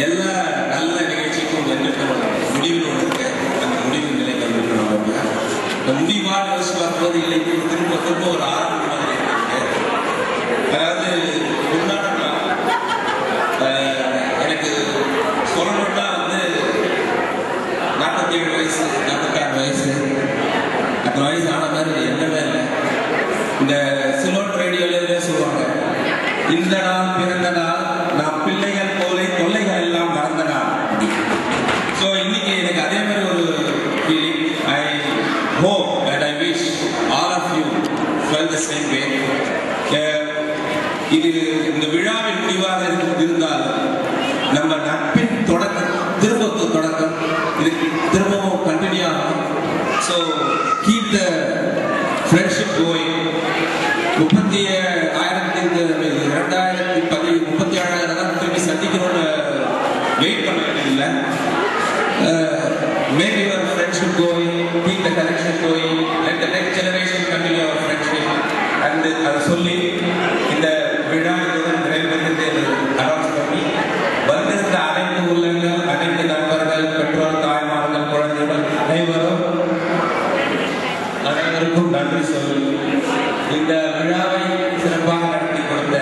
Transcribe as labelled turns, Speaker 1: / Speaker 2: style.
Speaker 1: எல்லா நல்ல நிகழ்ச்சிக்கும் முடிவில் இருக்கு. அந்த முடிவு நிலை கண்டிருக்கணும். இந்த முடிவான யோசிச்சு பார்க்கும்போது இல்லைக்கு திரும்ப திரும்ப ஒரு ஆரம்பம் மாதிரி இருக்கு. அதாவது எனக்கு சொல்லணும்னா 47 வயசு 46 வயசு அத்தனை வயசு ஆன மாதிரி என்னவே இல்லை. இந்த சிலோன் ரேடியோல சொல்லுவாங்க, இந்த நாள் பிறந்த நாள் நான் பிள்ளைகள் போல தொல்லைகள் எல்லாம் மறந்த நாள். ஸோ இன்னைக்கு எனக்கு அதே மாதிரி ஒரு feeling. I hope and I wish all of you fell the same way. இது இந்த விழாவின் முடிவாக இருந்தால் நம்ம நட்பின் தொடக்கம் தொடக்கம் இது திரும்பவும் கண்டினியூ ஆகும். So keep the friendship going. 2037 திரும்பி சந்திக்கணும்னு வெயிட் பண்ண வேண்டியதில்லை. Make your friendship going, keep the connection going, let the next generation continue our friendship. And அதை சொல்லி இந்த விழா நிறைவேற்றத்தை அனௌன்ஸ் பண்ணி வந்திருந்த அனைத்து உள்ளங்கள், அனைத்து நண்பர்கள், பெற்றோர், தாய்மார்கள், குழந்தைகள் அனைவருக்கும் நன்றி சொல்லி இந்த விழாவை சிறப்பாக நடத்தி கொடுத்த